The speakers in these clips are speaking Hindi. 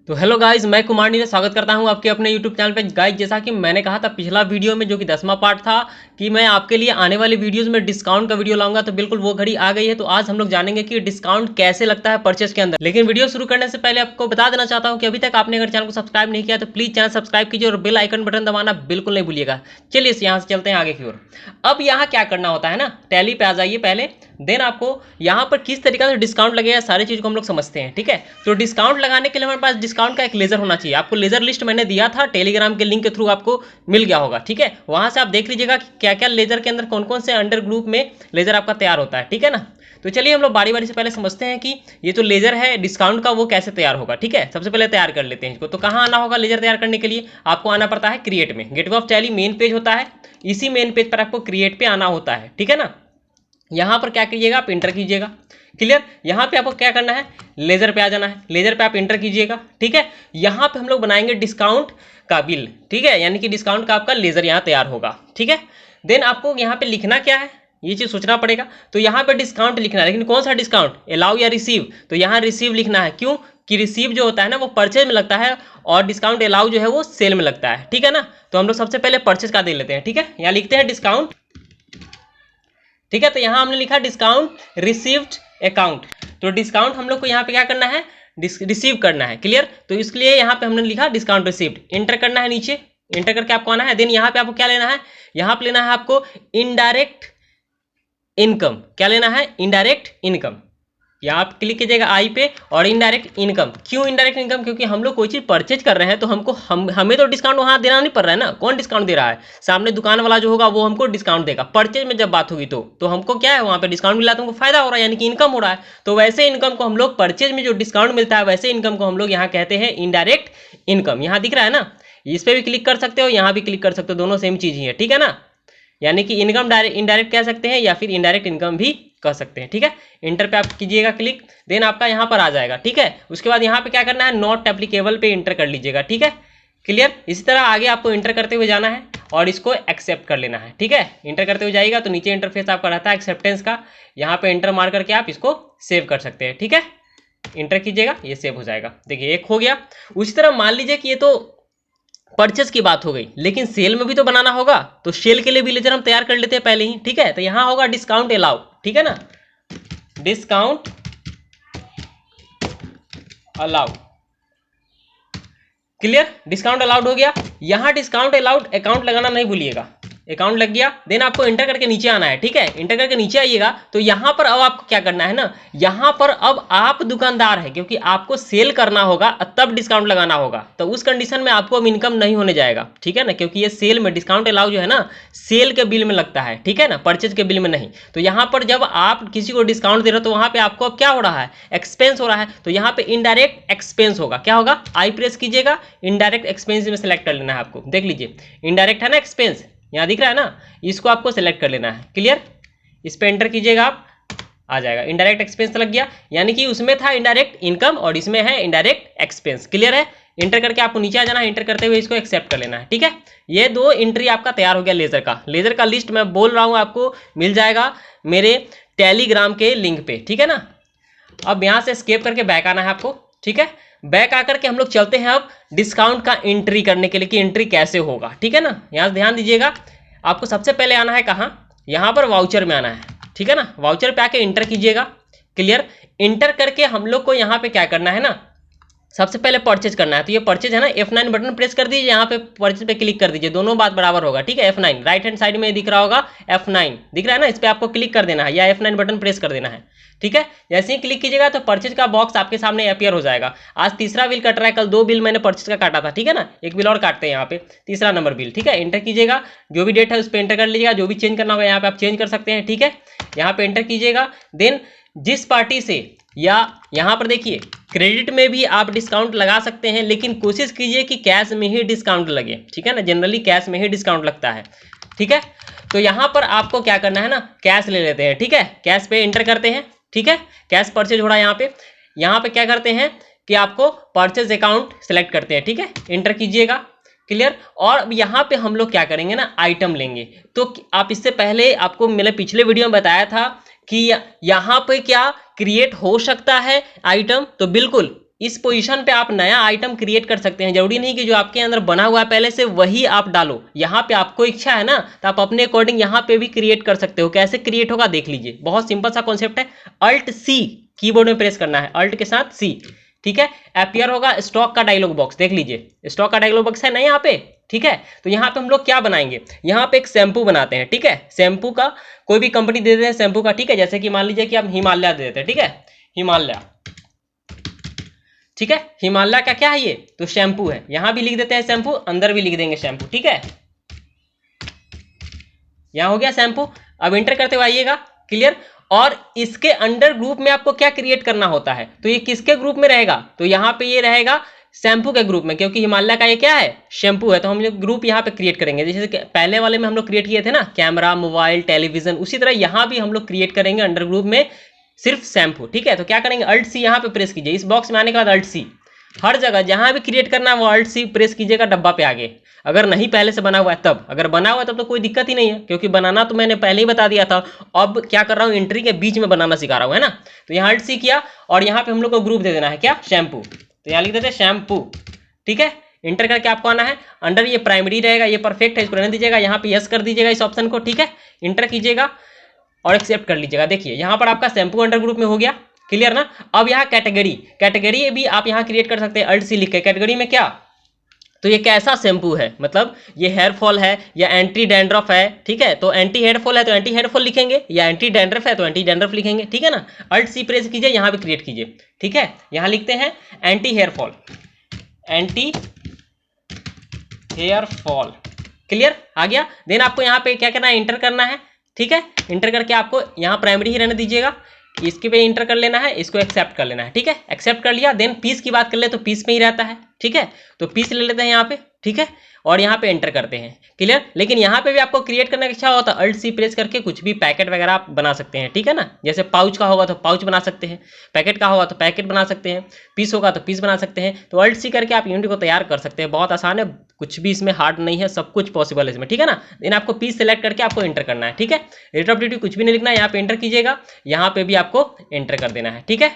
तो हेलो गाइज, मैं कुमार नीरज स्वागत करता हूं आपके अपने यूट्यूब चैनल पे। गाइज, जैसा कि मैंने कहा था पिछला वीडियो में, जो कि 10वां पार्ट था, कि मैं आपके लिए आने वाली वीडियोस में डिस्काउंट का वीडियो लाऊंगा, तो बिल्कुल वो घड़ी आ गई है। तो आज हम लोग जानेंगे कि डिस्काउंट कैसे लगता है परचेस के अंदर। लेकिन वीडियो शुरू करने से पहले आपको बता देना चाहता हूँ कि अभी तक आपने अगर चैनल को सब्सक्राइब नहीं किया तो प्लीज चैनल सब्सक्राइब कीजिए और बेल आइकन बटन दबाना बिल्कुल नहीं भूलिएगा। चलिए यहाँ से चलते हैं आगे की ओर। अब यहाँ क्या करना होता है ना, टैली पे आ जाइए पहले, देन आपको यहाँ पर किस तरीके से डिस्काउंट लगेगा सारी चीज को हम लोग समझते हैं। ठीक है, तो डिस्काउंट लगाने के लिए हमारे पास डिस्काउंट का एक लेजर होना चाहिए। आपको लेजर लिस्ट मैंने दिया था टेलीग्राम के लिंक के थ्रू, आपको मिल गया होगा। ठीक है, वहां से आप देख लीजिएगा कि क्या क्या लेजर के अंदर कौन कौन से अंडर ग्रुप में लेजर आपका तैयार होता है। ठीक है ना, तो चलिए हम लोग बारी बारी से पहले समझते हैं कि ये जो लेजर है डिस्काउंट का वो कैसे तैयार होगा। ठीक है, सबसे पहले तैयार कर लेते हैं इसको। तो कहाँ आना होगा लेजर तैयार करने के लिए? आपको आना पड़ता है क्रिएट में। Gateway of tally main page होता है, इसी मेन पेज पर आपको क्रिएट पे आना होता है। ठीक है ना, यहां पर क्या कीजिएगा, आप इंटर कीजिएगा। क्लियर, यहां पे आपको क्या करना है, लेजर पे आ जाना है। लेजर पे आप इंटर कीजिएगा। ठीक है, यहां पे हम लोग बनाएंगे डिस्काउंट का बिल। ठीक है, यानी कि डिस्काउंट का आपका लेजर यहां तैयार होगा। ठीक है, देन आपको यहां पे लिखना क्या है, ये चीज सोचना पड़ेगा। तो यहां पे डिस्काउंट लिखना है, लेकिन कौन सा डिस्काउंट, अलाउ या रिसीव? तो यहां रिसीव लिखना है। क्यों कि रिसीव जो होता है ना वो परचेज में लगता है, और डिस्काउंट अलाउ जो है वो सेल में लगता है। ठीक है ना, तो हम लोग सबसे पहले परचेज का दे लेते हैं। ठीक है, यहाँ लिखते हैं डिस्काउंट। ठीक है, तो यहां हमने लिखा डिस्काउंट रिसीव्ड अकाउंट। तो डिस्काउंट हम लोग को यहाँ पे क्या करना है, रिसीव करना है। क्लियर, तो इसके लिए यहाँ पे हमने लिखा डिस्काउंट रिसीव्ड। इंटर करना है, नीचे इंटर करके आपको आना है। देन यहाँ पे आपको क्या लेना है, यहाँ पे लेना है आपको इनडायरेक्ट इनकम। क्या लेना है, इनडायरेक्ट इनकम। यहाँ आप क्लिक कीजिएगा आई पे, और इनडायरेक्ट इनकम। क्यों इनडायरेक्ट इनकम? क्योंकि हम लोग कोई चीज परचेज कर रहे हैं तो हमें तो डिस्काउंट वहां देना नहीं पड़ रहा है ना। कौन डिस्काउंट दे रहा है? सामने दुकान वाला जो होगा वो हमको डिस्काउंट देगा। परचेज में जब बात होगी तो हमको क्या है, वहां पे डिस्काउंट मिला तो हमको फायदा हो रहा है, यानी कि इनकम हो रहा है। तो वैसे इनकम को हम लोग, परचेज में जो डिस्काउंट मिलता है वैसे इनकम को हम लोग यहाँ कहते हैं इनडायरेक्ट इनकम। यहाँ दिख रहा है ना, इस पर भी क्लिक कर सकते हो, यहाँ भी क्लिक कर सकते हो, दोनों सेम चीज ही है। ठीक है ना, यानी कि इनकम डायरेक्ट इनडायरेक्ट कह सकते हैं, या फिर इनडायरेक्ट इनकम भी कह सकते हैं। ठीक है, इंटर पे आप कीजिएगा क्लिक, देन आपका यहाँ पर आ जाएगा। ठीक है, उसके बाद यहाँ पे क्या करना है, नॉट एप्लीकेबल पे इंटर कर लीजिएगा। ठीक है, क्लियर। इसी तरह आगे आपको इंटर करते हुए जाना है और इसको एक्सेप्ट कर लेना है। ठीक है, इंटर करते हुए जाइएगा तो नीचे इंटरफेस आपका रहता है एक्सेप्टेंस का, यहाँ पे इंटर मार करके आप इसको सेव कर सकते हैं। ठीक है, इंटर कीजिएगा, ये सेव हो जाएगा। देखिए एक हो गया। उसी तरह मान लीजिए कि ये तो परचेस की बात हो गई, लेकिन सेल में भी तो बनाना होगा, तो सेल के लिए भी लेजर हम तैयार कर लेते हैं पहले ही। ठीक है, तो यहां होगा डिस्काउंट अलाउ। ठीक है ना, discount allow. Clear, discount allowed हो गया। यहां डिस्काउंट अलाउड अकाउंट लगाना नहीं भूलिएगा। अकाउंट लग गया, देन आपको इंटर करके नीचे आना है। ठीक है, इंटर करके नीचे आइएगा तो यहां पर अब आपको क्या करना है ना, यहां पर अब आप दुकानदार है, क्योंकि आपको सेल करना होगा तब डिस्काउंट लगाना होगा। तो उस कंडीशन में आपको अब इनकम नहीं होने जाएगा। ठीक है ना, क्योंकि ये सेल में डिस्काउंट अलाउ जो है ना सेल के बिल में लगता है। ठीक है ना, परचेज के बिल में नहीं। तो यहां पर जब आप किसी को डिस्काउंट दे रहे हो तो वहां पे आपको अब क्या हो रहा है, एक्सपेंस हो रहा है। तो यहाँ पे इनडायरेक्ट एक्सपेंस होगा। क्या होगा, आई प्रेस कीजिएगा, इनडायरेक्ट एक्सपेंस में सेलेक्ट कर लेना है आपको। देख लीजिए इनडायरेक्ट है ना एक्सपेंस, यहाँ दिख रहा है ना, इसको आपको सेलेक्ट कर लेना है। क्लियर, इस पे एंटर कीजिएगा आप, आ जाएगा। इनडायरेक्ट एक्सपेंस लग गया, यानी कि उसमें था इनडायरेक्ट इनकम और इसमें है इनडायरेक्ट एक्सपेंस। क्लियर है, इंटर करके आपको नीचे आ जाना है, इंटर करते हुए इसको एक्सेप्ट कर लेना है। ठीक है, ये दो एंट्री आपका तैयार हो गया लेजर का। लेजर का लिस्ट मैं बोल रहा हूँ आपको मिल जाएगा मेरे टेलीग्राम के लिंक पे। ठीक है ना, अब यहाँ से एस्केप करके बैक आना है आपको। ठीक है, बैक आकर के हम लोग चलते हैं अब डिस्काउंट का एंट्री करने के लिए कि एंट्री कैसे होगा। ठीक है ना, यहाँ से ध्यान दीजिएगा, आपको सबसे पहले आना है कहाँ, यहाँ पर वाउचर में आना है। ठीक है ना, वाउचर पे आके इंटर कीजिएगा। क्लियर, इंटर करके हम लोग को यहाँ पे क्या करना है ना, सबसे पहले परचेज करना है। तो ये परचेज है ना, F9 बटन प्रेस कर दीजिए, यहाँ पे परचेज पे क्लिक कर दीजिए, दोनों बात बराबर होगा। ठीक है, F9 राइट हैंड साइड में दिख रहा होगा, F9 दिख रहा है ना, इस पे आपको क्लिक कर देना है या F9 बटन प्रेस कर देना है। ठीक है, जैसे ही क्लिक कीजिएगा तो परचेज का बॉक्स आपके सामने अपियर हो जाएगा। आज तीसरा बिल कट रहा है, कल 2 बिल मैंने परचेज का काटा था। ठीक है ना, एक बिल और काटते हैं यहाँ पे, तीसरा नंबर बिल। ठीक है, एंटर कीजिएगा, जो भी डेट है उस पर एंटर कर लीजिएगा, जो भी चेंज करना होगा यहाँ पे आप चेंज कर सकते हैं। ठीक है, यहाँ पे एंटर कीजिएगा, देन जिस पार्टी से, या यहाँ पर देखिए क्रेडिट में भी आप डिस्काउंट लगा सकते हैं, लेकिन कोशिश कीजिए कि कैश में ही डिस्काउंट लगे। ठीक है ना, जनरली कैश में ही डिस्काउंट लगता है। ठीक है, तो यहाँ पर आपको क्या करना है ना, कैश ले लेते हैं। ठीक है, कैश पे एंटर करते हैं। ठीक है, कैश परचेज हो रहा है यहाँ पे क्या करते हैं कि आपको परचेज अकाउंट सेलेक्ट करते हैं। ठीक है, एंटर कीजिएगा। क्लियर, और अब यहाँ पे हम लोग क्या करेंगे ना, आइटम लेंगे। तो आप इससे पहले आपको मैंने पिछले वीडियो में बताया था कि यहाँ पे क्या क्रिएट हो सकता है आइटम, तो बिल्कुल इस पोजीशन पे आप नया आइटम क्रिएट कर सकते हैं। जरूरी नहीं कि जो आपके अंदर बना हुआ है पहले से वही आप डालो। यहाँ पे आपको इच्छा है ना तो आप अपने अकॉर्डिंग यहाँ पे भी क्रिएट कर सकते हो। कैसे क्रिएट होगा देख लीजिए, बहुत सिंपल सा कॉन्सेप्ट है। अल्ट सी कीबोर्ड में प्रेस करना है, अल्ट के साथ सी, ठीक है। अपीयर होगा स्टॉक का डायलॉग बॉक्स, देख लीजिए स्टॉक का डायलॉग बॉक्स है ना यहाँ पे, ठीक है। तो यहाँ पे हम लोग क्या बनाएंगे, यहाँ पे एक शैम्पू बनाते हैं, ठीक है। शैम्पू का कोई भी कंपनी दे देते हैं शैम्पू का, ठीक है। जैसे कि मान लीजिए कि आप हिमालय दे देते हैं, ठीक है, हिमालय, ठीक है। हिमालय का क्या है ये, तो शैम्पू है। यहां भी लिख देते हैं शैम्पू, अंदर भी लिख देंगे शैम्पू, ठीक है। यहां हो गया शैम्पू। अब इंटर करते हुए आइएगा, क्लियर। और इसके अंडर ग्रुप में आपको क्या क्रिएट करना होता है, तो ये किसके ग्रुप में रहेगा, तो यहाँ पे ये रहेगा शैम्पू के ग्रुप में, क्योंकि हिमालय का ये क्या है, शैम्पू है। तो हम लोग ग्रुप यहाँ पे क्रिएट करेंगे, जैसे कि पहले वाले में हम लोग क्रिएट किए थे ना, कैमरा, मोबाइल, टेलीविजन, उसी तरह यहाँ भी हम लोग क्रिएट करेंगे अंडर ग्रुप में सिर्फ शैम्पू, ठीक है। तो क्या करेंगे, अल्ट सी यहाँ पे प्रेस कीजिए, इस बॉक्स में आने के बाद अल्ट सी, हर जगह जहां भी क्रिएट करना है वो अल्ट सी प्रेस कीजिएगा डब्बा पे आगे। अगर नहीं पहले से बना हुआ है तब, अगर बना हुआ है तब तो कोई दिक्कत ही नहीं है, क्योंकि बनाना तो मैंने पहले ही बता दिया था। अब क्या कर रहा हूँ, एंट्री के बीच में बनाना सिखा रहा हूँ, है ना। तो यहाँ अल्ट सी किया और यहाँ पे हम लोग को ग्रुप दे देना है क्या, शैम्पू। तो यहाँ लिख देते हैं शैम्पू, ठीक है। इंटर करके आपको आना है, अंडर ये प्राइमरी रहेगा, ये परफेक्ट है, इसको रहने दीजिएगा, यहाँ पे यस कर दीजिएगा इस ऑप्शन को, ठीक है। इंटर कीजिएगा और एक्सेप्ट कर लीजिएगा। देखिए यहाँ पर आपका शैम्पू अंडर ग्रुप में हो गया, क्लियर ना। अब यहाँ कैटेगरी, कैटेगरी भी आप यहाँ क्रिएट कर सकते हैं, अल्ट सी लिख के। कैटेगरी में क्या, तो ये कैसा शैम्पू है, मतलब ये हेयर फॉल है या एंटी डैंड्रफ है, ठीक है। तो एंटी हेयर फॉल है तो एंटी हेयर फॉल लिखेंगे, या एंटी डैंड्रफ है तो एंटी डैंड्रफ लिखेंगे, ठीक है ना। अल्ट सी प्रेस कीजिए, यहाँ पे क्रिएट कीजिए, ठीक है। यहाँ लिखते हैं anti hair fall, anti hair fall, clear, आ गया। देन आपको यहाँ पे क्या करना है, इंटर करना है, ठीक है। इंटर करके आपको यहाँ प्राइमरी ही रहने दीजिएगा, इसके पे इंटर कर लेना है, इसको एक्सेप्ट कर लेना है, ठीक है। एक्सेप्ट कर लिया। देन पीस की बात कर ले तो पीस में ही रहता है, ठीक है। तो पीस ले लेते हैं यहाँ पे, ठीक है, और यहाँ पे एंटर करते हैं, क्लियर। लेकिन यहाँ पे भी आपको क्रिएट करने की इच्छा होता है, अल्ट सी प्रेस करके कुछ भी पैकेट वगैरह आप बना सकते हैं, ठीक है ना। जैसे पाउच का होगा तो पाउच बना सकते हैं, पैकेट का होगा तो पैकेट बना सकते हैं, पीस होगा तो पीस बना सकते हैं। तो अल्ट सी करके आप यूनिट को तैयार कर सकते हैं, बहुत आसान है, कुछ भी इसमें हार्ड नहीं है, सब कुछ पॉसिबल है इसमें, ठीक है ना। देन आपको पीस सेलेक्ट करके आपको एंटर करना है, ठीक है। रेट ऑफ ड्यूटी कुछ भी नहीं लिखना है, यहाँ पे एंटर कीजिएगा, यहाँ पे भी आपको एंटर कर देना है, ठीक है।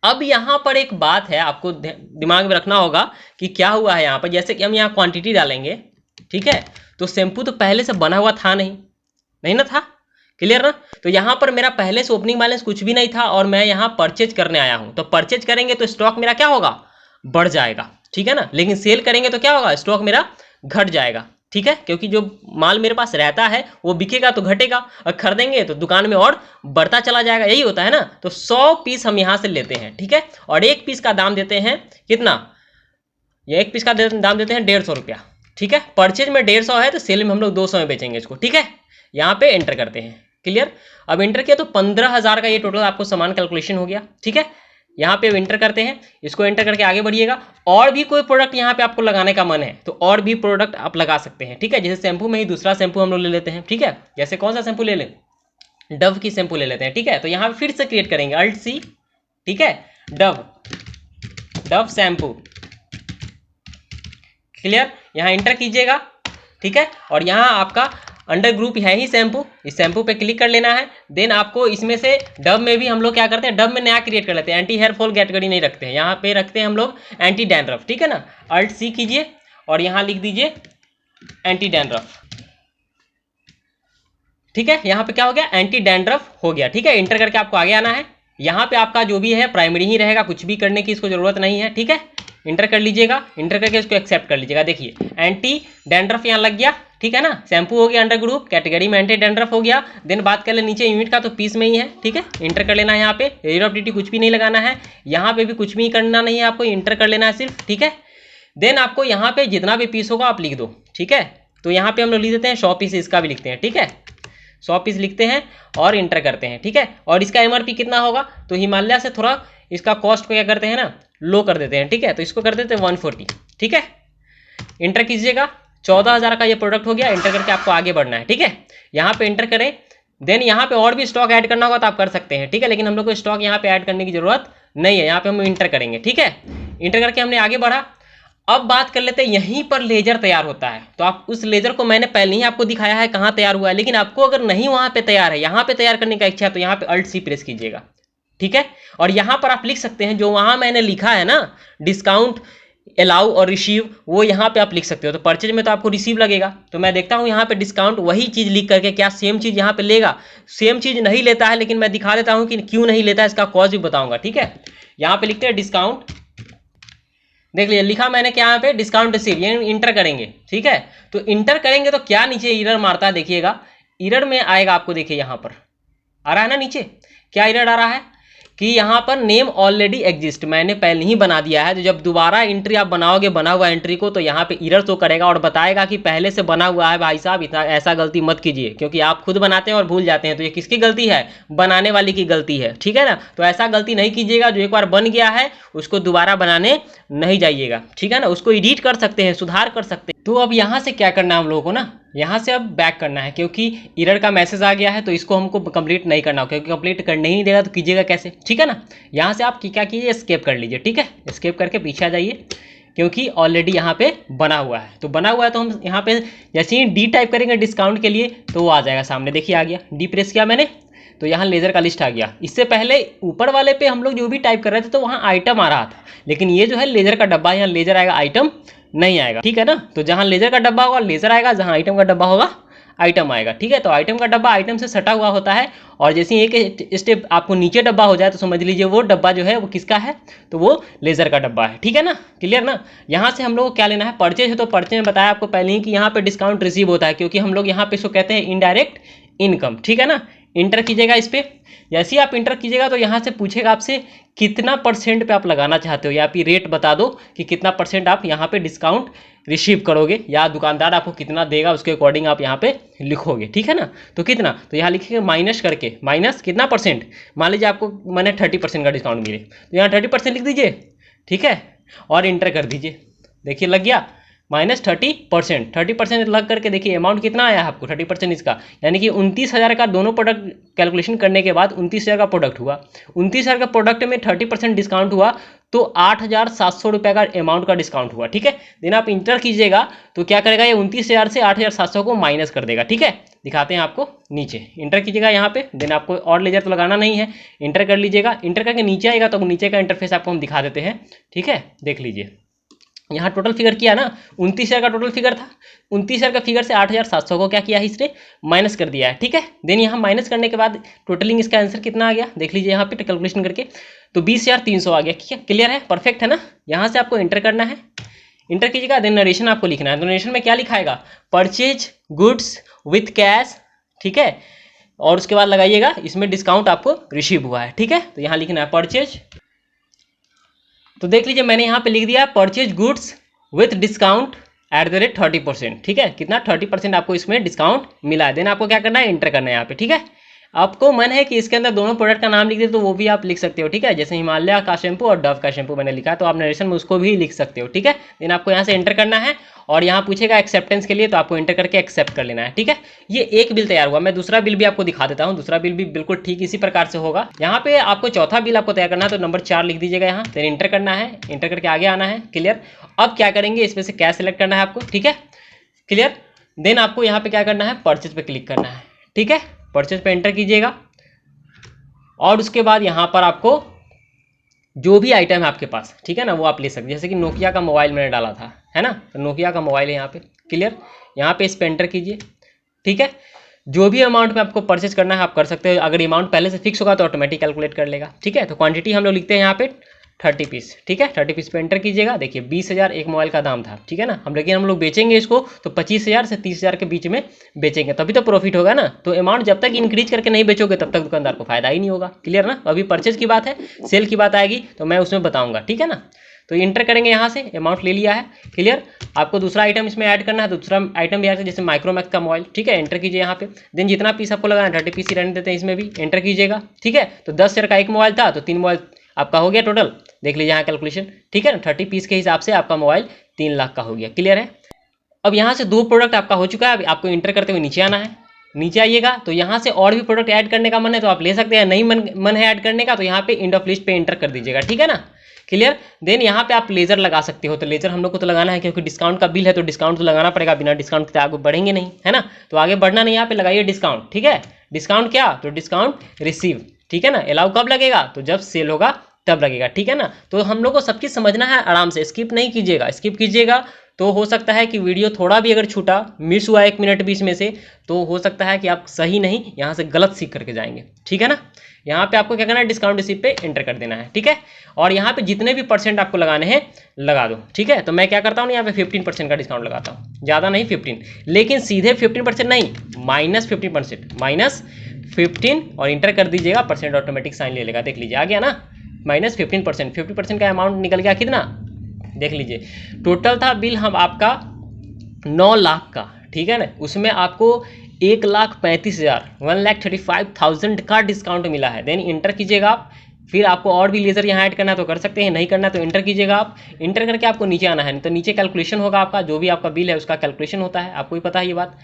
अब यहाँ पर एक बात है आपको दिमाग में रखना होगा कि क्या हुआ है यहाँ पर, जैसे कि हम यहाँ क्वांटिटी डालेंगे, ठीक है। तो शैम्पू तो पहले से बना हुआ था नहीं ना था, क्लियर ना। तो यहाँ पर मेरा पहले से ओपनिंग बैलेंस कुछ भी नहीं था और मैं यहाँ परचेज करने आया हूँ। तो परचेज करेंगे तो स्टॉक मेरा क्या होगा, बढ़ जाएगा, ठीक है ना। लेकिन सेल करेंगे तो क्या होगा, स्टॉक मेरा घट जाएगा, ठीक है। क्योंकि जो माल मेरे पास रहता है वो बिकेगा तो घटेगा, और खरीदेंगे तो दुकान में और बढ़ता चला जाएगा, यही होता है ना। तो 100 पीस हम यहाँ से लेते हैं, ठीक है। और एक पीस का दाम देते हैं कितना, ये एक पीस का दाम देते हैं 150 रुपया, ठीक है। परचेज में 150 है तो सेल में हम लोग 200 में बेचेंगे इसको, ठीक है। यहाँ पे एंटर करते हैं, क्लियर। अब एंटर किया तो 15,000 का ये टोटल आपको सामान कैलकुलेशन हो गया, ठीक है। यहाँ पे एंटर करते हैं, इसको एंटर करके आगे बढ़िएगा। और भी कोई प्रोडक्ट यहाँ पे आपको लगाने का मन है तो और भी प्रोडक्ट आप लगा सकते हैं, ठीक है। जैसे शैम्पू में ही दूसरा शैम्पू हम लोग ले लेते हैं, ठीक है। जैसे कौन सा शैम्पू ले लें, डव की शैम्पू ले लेते हैं, ठीक है। तो यहाँ पे फिर से क्रिएट करेंगे अल्ट सी, ठीक है, डव शैम्पू, क्लियर। यहाँ एंटर कीजिएगा, ठीक है। और यहाँ आपका अंडर ग्रुप है ही शैम्पू, इस शैम्पू पे क्लिक कर लेना है। देन आपको इसमें से डव में भी हम लोग क्या करते हैं, डव में नया क्रिएट कर लेते हैं, एंटी हेयर फॉल कैटेगरी नहीं रखते हैं, यहाँ पे रखते हैं हम लोग एंटी डैंड्रफ, ठीक है ना। अल्ट सी कीजिए और यहाँ लिख दीजिए एंटी डैंड्रफ, ठीक है। यहाँ पे क्या हो गया, एंटी डैंड्रफ हो गया, ठीक है। इंटर करके आपको आगे आना है, यहाँ पे आपका जो भी है प्राइमरी ही रहेगा, कुछ भी करने की इसको जरूरत नहीं है, ठीक है। इंटर कर लीजिएगा, इंटर करके इसको एक्सेप्ट कर लीजिएगा। देखिए एंटी डैंड्रफ यहाँ लग गया, ठीक है ना। शैम्पू हो गया अंडर ग्रुप, कैटेगरी में एंटी डैंड्रफ हो गया। देन बात कर ले नीचे यूनिट का, तो पीस में ही है, ठीक है। इंटर कर लेना है, यहाँ पे रेट ऑफ ड्यूटी कुछ भी नहीं लगाना है, यहाँ पे भी कुछ भी करना नहीं है, आपको इंटर कर लेना है सिर्फ, ठीक है। देन आपको यहाँ पे जितना भी पीस होगा आप लिख दो, ठीक है। तो यहाँ पे हम लोग लिख देते हैं 100 पीस, इसका भी लिखते हैं, ठीक है। 100 पीस लिखते हैं और इंटर करते हैं, ठीक है। और इसका एमआरपी कितना होगा, तो हिमालय से थोड़ा इसका कॉस्ट को क्या करते हैं ना, लो कर देते हैं, ठीक है। तो इसको कर देते हैं 140, ठीक है। इंटर कीजिएगा, 14,000 का ये प्रोडक्ट हो गया। इंटर करके आपको आगे बढ़ना है, ठीक है। यहाँ पे इंटर करें, देन यहाँ पे और भी स्टॉक ऐड करना होगा तो आप कर सकते हैं, ठीक है। लेकिन हम लोग को स्टॉक यहाँ पे ऐड करने की जरूरत नहीं है, यहाँ पे हम इंटर करेंगे, ठीक है। इंटर करके हमने आगे बढ़ा। अब बात कर लेते हैं, यहीं पर लेजर तैयार होता है। तो आप उस लेजर को मैंने पहले ही आपको दिखाया है कहाँ तैयार हुआ है, लेकिन आपको अगर नहीं वहाँ पे तैयार है, यहाँ पे तैयार करने का इच्छा है, तो यहाँ पे अल्ट सी प्रेस कीजिएगा, ठीक है। और यहाँ पर आप लिख सकते हैं जो वहाँ मैंने लिखा है ना डिस्काउंट अलाउ और रिसीव, वो यहाँ पे आप लिख सकते हो। तो परचेज में तो आपको रिसीव लगेगा, तो मैं देखता हूँ यहाँ पे डिस्काउंट वही चीज़ लिख करके क्या सेम चीज़ यहाँ पे लेगा। सेम चीज़ नहीं लेता है, लेकिन मैं दिखा देता हूँ कि क्यों नहीं लेता है, इसका कॉज भी बताऊंगा। ठीक है, यहाँ पे लिखते हैं डिस्काउंट, देख लीजिए लिखा मैंने क्या यहाँ पे डिस्काउंट रिसीव, ये इंटर करेंगे। ठीक है, तो इंटर करेंगे तो क्या नीचे एरर मारता है, देखिएगा एरर में आएगा आपको, देखिए यहाँ पर आ रहा है ना नीचे, क्या एरर आ रहा है कि यहाँ पर नेम ऑलरेडी एग्जिस्ट, मैंने पहले ही बना दिया है। तो जब दोबारा एंट्री आप बनाओगे बना हुआ एंट्री को, तो यहाँ पे एरर तो करेगा और बताएगा कि पहले से बना हुआ है भाई साहब, इतना ऐसा गलती मत कीजिए, क्योंकि आप खुद बनाते हैं और भूल जाते हैं। तो ये किसकी गलती है, बनाने वाले की गलती है। ठीक है ना, तो ऐसा गलती नहीं कीजिएगा, जो एक बार बन गया है उसको दोबारा बनाने नहीं जाइएगा। ठीक है ना, उसको एडिट कर सकते हैं, सुधार कर सकते हैं। तो अब यहाँ से क्या करना है हम लोगों को ना, यहाँ से अब बैक करना है, क्योंकि एरर का मैसेज आ गया है, तो इसको हमको कंप्लीट नहीं करना हो, क्योंकि कंप्लीट करने ही नहीं देगा तो कीजिएगा कैसे। ठीक है ना, यहाँ से आप क्या कीजिए, एस्केप कर लीजिए। ठीक है, एस्केप करके पीछे आ जाइए, क्योंकि ऑलरेडी यहाँ पे बना हुआ है। तो बना हुआ है तो हम यहाँ पे जैसे ही डी टाइप करेंगे डिस्काउंट के लिए, तो वो आ जाएगा सामने, देखिए आ गया, डी प्रेस किया मैंने तो यहाँ लेजर का लिस्ट आ गया। इससे पहले ऊपर वाले पे हम लोग जो भी टाइप कर रहे थे तो वहाँ आइटम आ रहा था, लेकिन ये जो है लेजर का डब्बा, यहाँ लेजर आएगा, आइटम नहीं आएगा। ठीक है ना, तो जहाँ लेजर का डब्बा होगा लेजर आएगा, जहाँ आइटम का डब्बा होगा आइटम आएगा। ठीक है, तो आइटम का डब्बा आइटम से सटा हुआ होता है, और जैसे ही एक स्टेप आपको नीचे डब्बा हो जाए तो समझ लीजिए वो डब्बा जो है वो किसका है, तो वो लेजर का डब्बा है। ठीक है ना, क्लियर ना। यहाँ से हम लोग को क्या लेना है, परचेज है, तो परचेज में बताया आपको पहले ही कि यहाँ पे डिस्काउंट रिसीव होता है, क्योंकि हम लोग यहाँ पे इसको कहते हैं इनडायरेक्ट इनकम। ठीक है ना, इंटर कीजिएगा इस पर, जैसे ही आप इंटर कीजिएगा तो यहाँ से पूछेगा आपसे कितना परसेंट पे आप लगाना चाहते हो, या आप ये रेट बता दो कि कितना परसेंट आप यहाँ पे डिस्काउंट रिसीव करोगे, या दुकानदार आपको कितना देगा उसके अकॉर्डिंग आप यहाँ पे लिखोगे। ठीक है ना, तो कितना, तो यहाँ लिखिए माइनस करके, माइनस कितना परसेंट, मान लीजिए आपको मैंने 30% का डिस्काउंट मिले, तो यहाँ 30% लिख दीजिए। ठीक है, और इंटर कर दीजिए, देखिए लग गया -30%। 30% लग करके देखिए अमाउंट कितना आया है आपको 30% इसका, यानी कि 29,000 का दोनों प्रोडक्ट कैलकुलेशन करने के बाद 29,000 का प्रोडक्ट हुआ। 29,000 का प्रोडक्ट में 30% डिस्काउंट हुआ तो 8,700 रुपये का अमाउंट का डिस्काउंट हुआ। ठीक है, देन आप इंटर कीजिएगा तो क्या करेगा, ये 29,000 से 8,700 को माइनस कर देगा। ठीक है, दिखाते हैं आपको, नीचे इंटर कीजिएगा यहाँ पे, देन आपको और लेजर तो लगाना नहीं है, इंटर कर लीजिएगा। इंटर करके नीचे आएगा तो नीचे का इंटरफेस आपको हम दिखा देते हैं। ठीक है, देख लीजिए यहाँ टोटल फिगर किया ना, 29,000 का टोटल फिगर था, 29,000 का फिगर से 8,700 को क्या किया है इसने माइनस कर दिया है। ठीक है, देन यहाँ माइनस करने के बाद टोटलिंग इसका आंसर कितना आ गया, देख लीजिए यहाँ पे कैलकुलेशन करके, तो 20,300 आ गया। ठीक है, क्लियर है, परफेक्ट है ना। यहाँ से आपको इंटर करना है, इंटर कीजिएगा, देन नरेशन आपको लिखना है। तो नरेशन में क्या लिखाएगा, परचेज गुड्स विथ कैश। ठीक है, और उसके बाद लगाइएगा इसमें डिस्काउंट आपको रिसीव हुआ है। ठीक है, तो यहाँ लिखना है परचेज, तो देख लीजिए मैंने यहाँ पे लिख दिया परचेज गुड्स विथ डिस्काउंट @30%। ठीक है, कितना 30% आपको इसमें डिस्काउंट मिला है। देन आपको क्या करना है, इंटर करना है यहाँ पे। ठीक है, आपको मन है कि इसके अंदर दोनों प्रोडक्ट का नाम लिख दे तो वो भी आप लिख सकते हो। ठीक है, जैसे हिमालय का शैम्पू और डव का शैम्पू मैंने लिखा है, तो आप नरेशन में उसको भी लिख सकते हो। ठीक है, देन आपको यहाँ से एंटर करना है, और यहाँ पूछेगा एक्सेप्टेंस के लिए, तो आपको एंटर करके एक्सेप्ट कर लेना है। ठीक है, ये एक बिल तैयार हुआ, मैं दूसरा बिल भी आपको दिखा देता हूँ। दूसरा बिल भी बिल्कुल ठीक इसी प्रकार से होगा। यहाँ पे आपको चौथा बिल आपको तैयार करना है, तो नंबर 4 लिख दीजिएगा यहाँ, देन इंटर करना है, इंटर करके आगे आना है। क्लियर, अब क्या करेंगे, इसमें से कैश सेलेक्ट करना है आपको। ठीक है, क्लियर, देन आपको यहाँ पे क्या करना है, परचेज पे क्लिक करना है। ठीक है, परचेज पे एंटर कीजिएगा, और उसके बाद यहाँ पर आपको जो भी आइटम है आपके पास, ठीक है ना, वो आप ले सकते हैं। जैसे कि नोकिया का मोबाइल मैंने डाला था, है ना, तो नोकिया का मोबाइल है यहाँ पे। क्लियर, यहाँ पे इस पे एंटर कीजिए। ठीक है, जो भी अमाउंट में आपको परचेज करना है आप कर सकते हो। अगर अमाउंट पहले से फिक्स होगा तो ऑटोमेटिक कैलकुलेट कर लेगा। ठीक है, तो क्वांटिटी हम लोग लिखते हैं यहाँ पे 30 पीस। ठीक है, 30 पीस पे एंटर कीजिएगा। देखिए 20,000 एक मोबाइल का दाम था। ठीक है ना, लेकिन हम लोग बेचेंगे इसको तो 25,000 से 30,000 के बीच में बेचेंगे, तभी तो प्रॉफिट होगा ना। तो अमाउंट जब तक इंक्रीज करके नहीं बेचोगे तब तक दुकानदार को फायदा ही नहीं होगा। क्लियर ना, अभी परचेज की बात है, सेल की बात आएगी तो मैं उसमें बताऊंगा। ठीक है ना, तो इंटर करेंगे, यहाँ से अमाउंट ले लिया है। क्लियर, आपको दूसरा आइटम इसमें ऐड करना है, तो दूसरा आइटम भी ऐड, जैसे माइक्रोमैक्स का मोबाइल। ठीक है, एंटर कीजिए यहाँ पे, देन जितना पीस आपको लगाना है 30 पीस ही रहने देते हैं, इसमें भी एंटर कीजिएगा। ठीक है, तो 10,000 का एक मोबाइल था तो 3 मोबाइल आपका हो गया टोटल। देख लीजिए यहाँ कैलकुलेशन। ठीक है ना, 30 पीस के हिसाब से आपका मोबाइल 3 लाख का हो गया। क्लियर है, अब यहाँ से 2 प्रोडक्ट आपका हो चुका है। अब आपको इंटर करते हुए नीचे आना है, नीचे आइएगा तो यहाँ से और भी प्रोडक्ट ऐड करने का मन है तो आप ले सकते हैं, नहीं मन है ऐड करने का तो यहाँ पे एंड ऑफ लिस्ट पे एंटर कर दीजिएगा। ठीक है ना, क्लियर, देन यहाँ पे आप लेजर लगा सकते हो। तो लेजर हम लोग को तो लगाना है क्योंकि डिस्काउंट का बिल है, तो डिस्काउंट तो लगाना पड़ेगा, बिना डिस्काउंट के आगे बढ़ेंगे नहीं, है ना। तो आगे बढ़ना नहीं, यहाँ पे लगाइए डिस्काउंट। ठीक है, डिस्काउंट क्या, तो डिस्काउंट रिसीव। ठीक है ना। अलाउ कब लगेगा, तो जब सेल होगा तब लगेगा, ठीक है ना। तो हम लोग को सब चीज़ समझना है आराम से, स्किप नहीं कीजिएगा। स्किप कीजिएगा तो हो सकता है कि वीडियो थोड़ा भी अगर छूटा, मिस हुआ 1 मिनट बीच में से, तो हो सकता है कि आप सही नहीं यहाँ से गलत सीख करके जाएंगे, ठीक है ना। यहाँ पे आपको क्या करना है, डिस्काउंट रिसीप्ट पे एंटर कर देना है, ठीक है। और यहाँ पे जितने भी परसेंट आपको लगाने हैं लगा दो, ठीक है। तो मैं क्या करता हूँ, यहाँ पे 15% का डिस्काउंट लगाता हूँ, ज़्यादा नहीं 15, लेकिन सीधे 15% नहीं, -15%, -15 और इंटर कर दीजिएगा, परसेंट ऑटोमेटिक साइन ले लेगा। देख लीजिए आ गया ना, -15%, 50% का अमाउंट निकल गया कितना, देख लीजिए। टोटल था बिल हम आपका 9 लाख का, ठीक है ना। उसमें आपको 1,35,000 1,35,000 का डिस्काउंट मिला है। देन इंटर कीजिएगा आप, फिर आपको और भी लेजर यहाँ ऐड करना है तो कर सकते हैं, नहीं करना तो इंटर कीजिएगा आप। इंटर करके आपको नीचे आना है, तो नीचे कैलकुलेशन होगा आपका, जो भी आपका बिल है उसका कैलकुलेशन होता है, आपको ही पता है ये बात,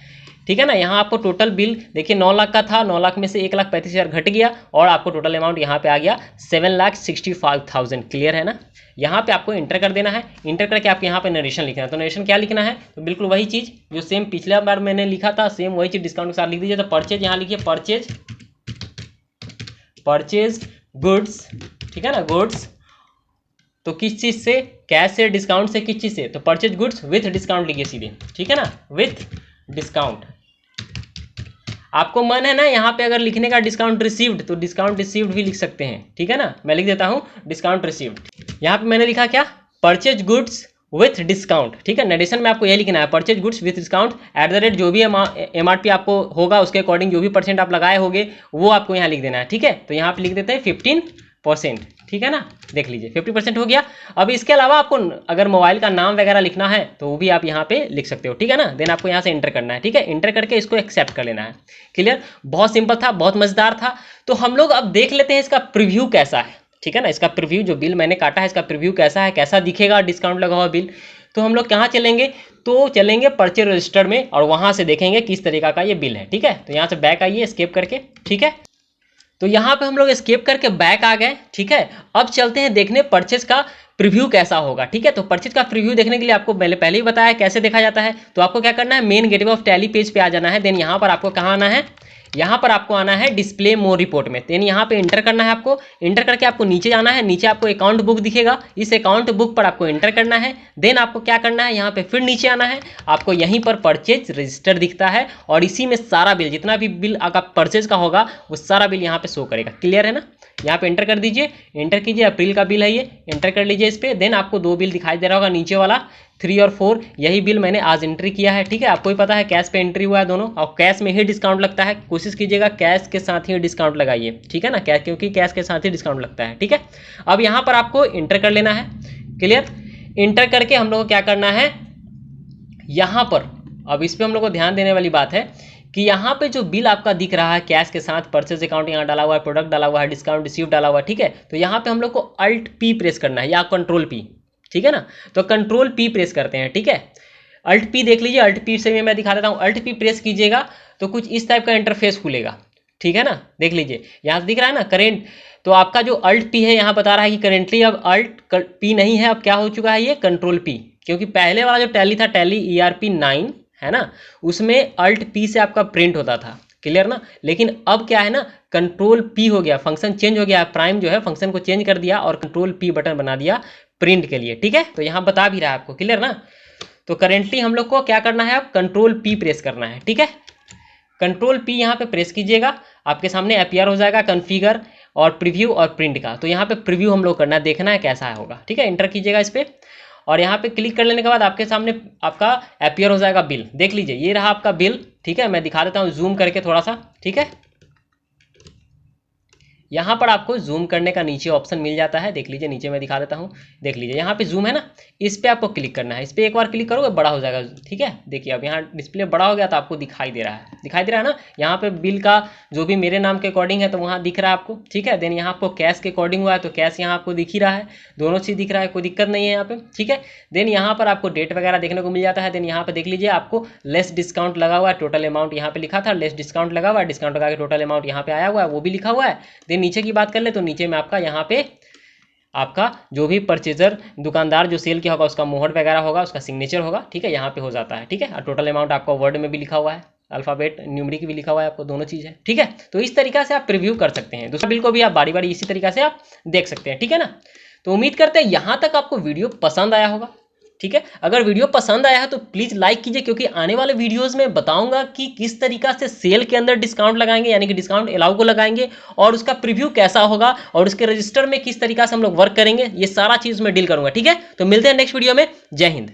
ठीक है ना। यहाँ आपको टोटल बिल देखिए 9 लाख का था, 9 लाख में से 1,35,000 घट गया और आपको टोटल अमाउंट यहाँ पे आ गया 7,65,000। क्लियर है ना। यहाँ पे आपको इंटर कर देना है, इंटर करके आपको यहाँ पे नरेशन लिखना है। तो नरेशन क्या लिखना है, तो बिल्कुल वही चीज़ जो सेम पिछला बार मैंने लिखा था, सेम वही चीज़ डिस्काउंट के साथ लिख दीजिए। तो परचेज यहाँ लिखिए, परचेज गुड्स, ठीक है ना, गुड्स। तो किस चीज़ से, कैश से, डिस्काउंट से, किस चीज़ से, तो परचेज गुड्स विथ डिस्काउंट लिखिए सीधे, ठीक है ना, विथ डिस्काउंट। आपको मन है ना यहाँ पे अगर लिखने का डिस्काउंट रिसीव्ड, तो डिस्काउंट रिसीव्ड भी लिख सकते हैं, ठीक है ना। मैं लिख देता हूँ डिस्काउंट रिसीव्ड। यहाँ पे मैंने लिखा क्या, परचेज गुड्स विथ डिस्काउंट, ठीक है। नरेशन में आपको यह लिखना है, परचेज गुड्स विथ डिस्काउंट @ जो भी MRP आपको होगा उसके अकॉर्डिंग जो भी परसेंट आप लगाए होंगे वो आपको यहाँ लिख देना है, ठीक है। तो यहाँ पे लिख देते हैं 15%, ठीक है ना। देख लीजिए 50% हो गया। अब इसके अलावा आपको अगर मोबाइल का नाम वगैरह लिखना है तो वो भी आप यहाँ पे लिख सकते हो, ठीक है ना। देन आपको यहाँ से इंटर करना है, ठीक है। इंटर करके इसको एक्सेप्ट कर लेना है। क्लियर, बहुत सिंपल था, बहुत मजेदार था। तो हम लोग अब देख लेते हैं इसका प्रीव्यू कैसा है, ठीक है ना। इसका प्रीव्यू जो बिल मैंने काटा है इसका प्रीव्यू कैसा है, कैसा दिखेगा डिस्काउंट लगा हुआ बिल। तो हम लोग कहाँ चलेंगे, तो चलेंगे परचेज रजिस्टर में और वहाँ से देखेंगे किस तरीका का ये बिल है, ठीक है। तो यहाँ से बैक आइए एस्केप करके, ठीक है। तो यहाँ पे हम लोग एस्केप करके बैक आ गए, ठीक है। अब चलते हैं देखने परचेज का प्रीव्यू कैसा होगा, ठीक है। तो परचेज का प्रीव्यू देखने के लिए आपको मैंने पहले ही बताया कैसे देखा जाता है। तो आपको क्या करना है, main gateway of tally page पे आ जाना है। देन यहाँ पर आपको कहाँ आना है, यहाँ पर आपको आना है डिस्प्ले मोर रिपोर्ट में। देन यहाँ पे इंटर करना है आपको, इंटर करके आपको नीचे जाना है, नीचे आपको अकाउंट बुक दिखेगा, इस अकाउंट बुक पर आपको इंटर करना है। देन आपको क्या करना है, यहाँ पे फिर नीचे आना है, आपको यहीं पर परचेज रजिस्टर दिखता है और इसी में सारा बिल, जितना भी बिल आपका परचेज का होगा वो सारा बिल यहाँ पे शो करेगा। क्लियर है ना। यहाँ पे एंटर कर दीजिए, एंटर कीजिए, अप्रैल का बिल है ये, एंटर कर लीजिए इस पर। देन आपको 2 बिल दिखाई दे रहा होगा नीचे वाला 3 और 4, यही बिल मैंने आज एंट्री किया है, ठीक है। आपको ही पता है कैश पे एंट्री हुआ है दोनों, और कैश में ही डिस्काउंट लगता है। कोशिश कीजिएगा कैश के साथ ही डिस्काउंट लगाइए, ठीक है ना, कैश, क्योंकि कैश के साथ ही डिस्काउंट लगता है, ठीक है। अब यहाँ पर आपको इंटर कर लेना है। क्लियर, इंटर करके हम लोग को क्या करना है, यहाँ पर अब इस पर हम लोग को ध्यान देने वाली बात है कि यहाँ पे जो बिल आपका दिख रहा है कैश के साथ, परचेज अकाउंट यहाँ डाला हुआ है, प्रोडक्ट डाला हुआ है, डिस्काउंट रिसीव डाला हुआ है, ठीक है। तो यहाँ पे हम लोग को Alt P प्रेस करना है या कंट्रोल P, ठीक है ना। तो कंट्रोल P प्रेस करते हैं, ठीक है। Alt P देख लीजिए, Alt P से मैं दिखा देता हूँ। Alt P प्रेस कीजिएगा तो कुछ इस टाइप का इंटरफेस खुलेगा, ठीक है ना। देख लीजिए यहाँ से दिख रहा है ना करेंट, तो आपका जो Alt P है यहाँ बता रहा है कि करेंटली अब Alt P नहीं है, अब क्या हो चुका है ये कंट्रोल P, क्योंकि पहले वाला जो टैली था, टैली ERP 9 है ना, उसमें Alt P से आपका प्रिंट होता था। क्लियर ना। लेकिन अब क्या है ना, कंट्रोल P हो गया, फंक्शन चेंज हो गया, प्राइम जो है फंक्शन को चेंज कर दिया और कंट्रोल P बटन बना दिया प्रिंट के लिए, ठीक है। तो यहाँ बता भी रहा है आपको, क्लियर ना। तो करेंटली हम लोग को क्या करना है, अब कंट्रोल P प्रेस करना है, ठीक है। कंट्रोल P यहाँ पे प्रेस कीजिएगा, आपके सामने अपीयर हो जाएगा कॉन्फ़िगर और प्रीव्यू और प्रिंट का। तो यहाँ पे प्रीव्यू हम लोग करना है, देखना है कैसा होगा, ठीक है। इंटर कीजिएगा इस पर और यहाँ पे क्लिक कर लेने के बाद आपके सामने आपका अपीयर हो जाएगा बिल। देख लीजिए ये रहा आपका बिल, ठीक है। मैं दिखा देता हूँ जूम करके थोड़ा सा, ठीक है। यहाँ पर आपको जूम करने का नीचे ऑप्शन मिल जाता है, देख लीजिए नीचे मैं दिखा देता हूँ। देख लीजिए यहाँ पे जूम है ना, इस पर आपको क्लिक करना है, इस पर एक बार क्लिक करोगे बड़ा हो जाएगा, ठीक है। देखिए अब यहाँ डिस्प्ले बड़ा हो गया तो आपको दिखाई दे रहा है, दिखाई दे रहा है ना। यहाँ पे बिल का जो भी मेरे नाम के अकॉर्डिंग है तो वहाँ दिख रहा है आपको, ठीक है। देन यहाँ आपको कैश के अकॉर्डिंग हुआ है तो कैश यहाँ आपको दिख ही रहा है, दोनों चीज़ दिख रहा है, कोई दिक्कत नहीं है यहाँ पे, ठीक है। देन यहाँ पर आपको डेट वगैरह देखने को मिल जाता है। देन यहाँ पे देख लीजिए आपको लेस डिस्काउंट लगा हुआ है, टोटल अमाउंट यहाँ पे लिखा था, लेस डिस्काउंट लगा हुआ है, डिस्काउंट लगा के टोटल अमाउंट यहाँ पे आया हुआ है, वो भी लिखा हुआ है। देन नीचे की बात कर ले तो नीचे में आपका यहाँ पे आपका जो भी परचेजर दुकानदार जो सेल किया होगा उसका मोहर वगैरह होगा, उसका सिग्नेचर होगा, ठीक है, यहाँ पे हो जाता है, ठीक है। और टोटल अमाउंट आपका वर्ड में भी लिखा हुआ है, अल्फ़ाबेट न्यूमरिक भी लिखा हुआ है आपको, दोनों चीज़ है, ठीक है। तो इस तरीका से आप प्रीव्यू कर सकते हैं। दूसरा बिल को भी आप बारी बारी इसी तरीका से आप देख सकते हैं, ठीक है ना। तो उम्मीद करते हैं यहाँ तक आपको वीडियो पसंद आया होगा, ठीक है। अगर वीडियो पसंद आया है तो प्लीज़ लाइक कीजिए, क्योंकि आने वाले वीडियोस में बताऊंगा कि किस तरीका से सेल के अंदर डिस्काउंट लगाएंगे, यानी कि डिस्काउंट अलाउ को लगाएंगे, और उसका प्रीव्यू कैसा होगा और उसके रजिस्टर में किस तरीका से हम लोग वर्क करेंगे, ये सारा चीज़ मैं डील करूंगा, ठीक है। तो मिलते हैं नेक्स्ट वीडियो में। जय हिंद।